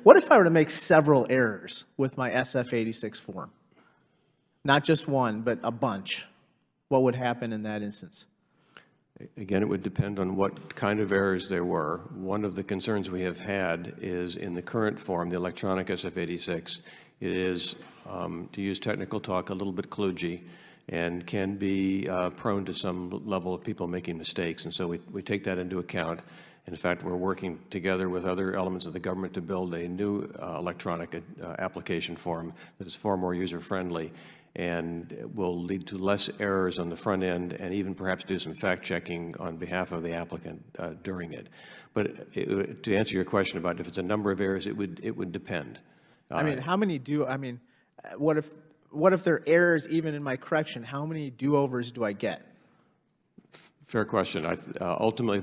What if I were to make several errors with my SF-86 form? Not just one, but a bunch. What would happen in that instance? Again, it would depend on what kind of errors there were. One of the concerns we have had is in the current form, the electronic SF-86, it is, to use technical talk, a little bit kludgy and can be prone to some level of people making mistakes. And so we take that into account. In fact, we're working together with other elements of the government to build a new electronic application form that is far more user-friendly and will lead to less errors on the front end and even perhaps do some fact-checking on behalf of the applicant during it. But to answer your question about if it's a number of errors, it would depend. I mean, how many what if there are errors even in my correction? How many do-overs do I get? Fair question. Ultimately,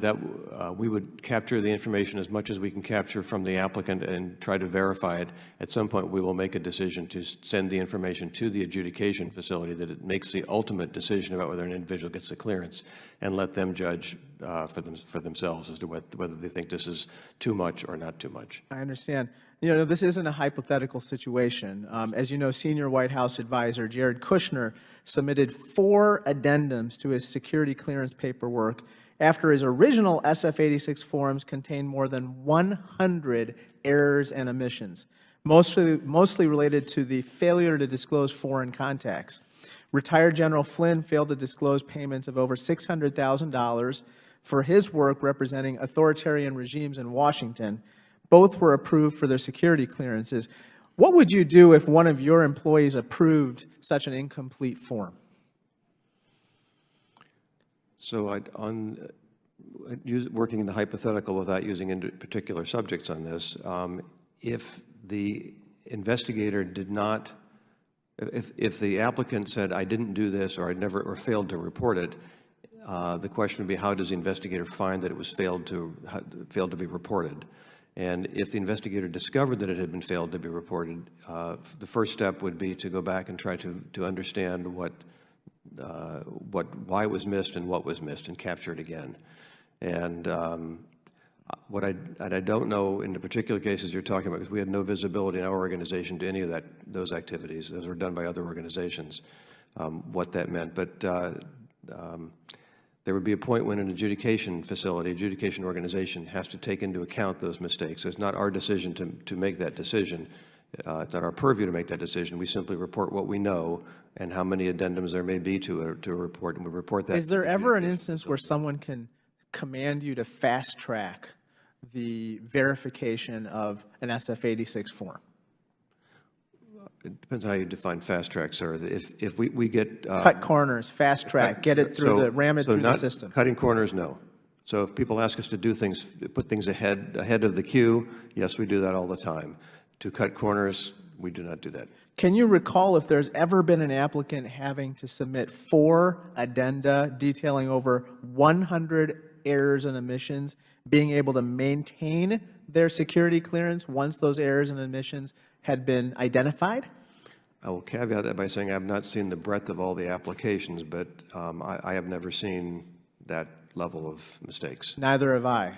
we would capture the information as much as we can capture from the applicant and try to verify it. At some point, we will make a decision to send the information to the adjudication facility that it makes the ultimate decision about whether an individual gets the clearance and let them judge for themselves as to whether they think this is too much or not too much. I understand. You know, this isn't a hypothetical situation. As you know, Senior White House Advisor Jared Kushner submitted 4 addendums to his security clearance paperwork after his original SF-86 forms contained more than 100 errors and omissions, mostly related to the failure to disclose foreign contacts. Retired General Flynn failed to disclose payments of over $600,000 for his work representing authoritarian regimes in Washington. Both were approved for their security clearances. What would you do if one of your employees approved such an incomplete form? So working in the hypothetical without using into particular subjects on this, if the investigator did not, if the applicant said, I didn't do this or failed to report it, the question would be, how does the investigator find that it was failed to be reported? And if the investigator discovered that it had been failed to be reported, the first step would be to go back and try to understand why it was missed and what was missed and capture it again. And I don't know in the particular cases you're talking about, because we had no visibility in our organization to any of those activities. Those were done by other organizations, what that meant. But there would be a point when an adjudication facility, adjudication organization has to take into account those mistakes. So it's not our decision to make that decision. It's not our purview to make that decision. We simply report what we know and how many addendums there may be to a report, and we report that. Is there ever an instance where someone can command you to fast track the verification of an SF-86 form? It depends on how you define fast track, sir. If we get cut corners, fast track, get it through ram it through the system. Cutting corners, no. So if people ask us to do things, put things ahead of the queue, yes, we do that all the time. To cut corners, we do not do that. Can you recall if there's ever been an applicant having to submit 4 addenda detailing over 100 errors and omissions, being able to maintain their security clearance once those errors and omissions had been identified? I will caveat that by saying I have not seen the breadth of all the applications, but I have never seen that level of mistakes. Neither have I.